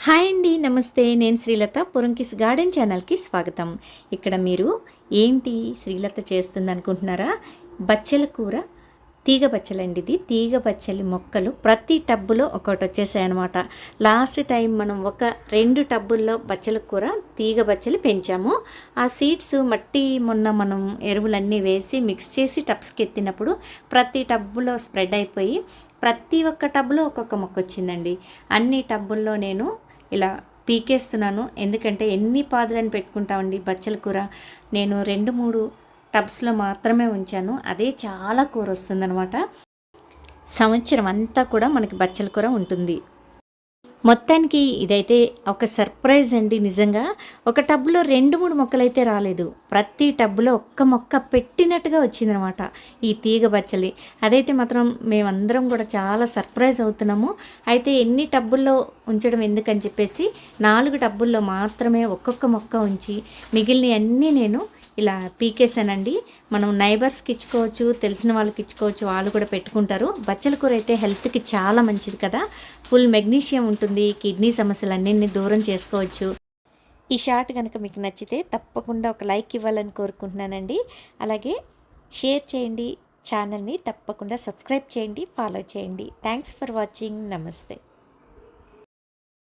Hi అండి, నమస్తే. నేను శ్రీలత. పురంకిస్ గార్డెన్ ఛానల్కి స్వాగతం. ఇక్కడ మీరు ఏంటి శ్రీలత చేస్తుంది అనుకుంటున్నారా? బచ్చల కూర, తీగ బచ్చలండి. ఇది తీగ బచ్చలి మొక్కలు ప్రతి టబ్బులో ఒకటి వచ్చేసాయన్నమాట. లాస్ట్ టైం మనం ఒక 2 టబ్బుల్లో బచ్చల కూర, తీగ బచ్చలి పెంచాము. ఆ సీడ్స్ మట్టి మొన్న మనం ఎరువులన్నీ వేసి మిక్స్ చేసి టబ్స్కి ఎత్తినప్పుడు ప్రతి టబ్బులో స్ప్రెడ్ అయిపోయి ప్రతి ఒక్క టబ్లో ఒక్కొక్క మొక్క వచ్చిందండి. అన్ని టబ్బుల్లో నేను ఇలా పీకేస్తున్నాను. ఎందుకంటే ఎన్ని పాదులని పెట్టుకుంటామండి బచ్చల కూర. నేను 2-3 టబ్స్లో మాత్రమే ఉంచాను. అదే చాలా కూర వస్తుందన్నమాట. సంవత్సరం అంతా కూడా మనకి బచ్చల కూర ఉంటుంది. మొత్తానికి ఇదైతే ఒక సర్ప్రైజ్ అండి. నిజంగా ఒక టబ్లో 2-3 మొక్కలైతే రాలేదు. ప్రతి టబ్లో ఒక్క మొక్క పెట్టినట్టుగా వచ్చిందనమాట ఈ తీగ బచ్చలి. అదైతే మాత్రం మేమందరం కూడా చాలా సర్ప్రైజ్ అవుతున్నాము. అయితే ఎన్ని టబ్బుల్లో ఉంచడం ఎందుకని చెప్పేసి 4 టబ్బుల్లో మాత్రమే ఒక్కొక్క మొక్క ఉంచి మిగిలిన అన్నీ నేను ఇలా పీకేసానండి. మనం నైబర్స్కి ఇచ్చుకోవచ్చు, తెలిసిన వాళ్ళకి ఇచ్చుకోవచ్చు, వాళ్ళు కూడా పెట్టుకుంటారు. బచ్చల కూర అయితే హెల్త్కి చాలా మంచిది కదా. ఫుల్ మెగ్నీషియం ఉంటుంది. కిడ్నీ సమస్యలన్నీ దూరం చేసుకోవచ్చు. ఈ షార్ట్ కనుక మీకు నచ్చితే తప్పకుండా ఒక లైక్ ఇవ్వాలని కోరుకుంటున్నానండి. అలాగే షేర్ చేయండి. ఛానల్ని తప్పకుండా సబ్స్క్రైబ్ చేయండి, ఫాలో చేయండి. Thanks for watching. నమస్తే.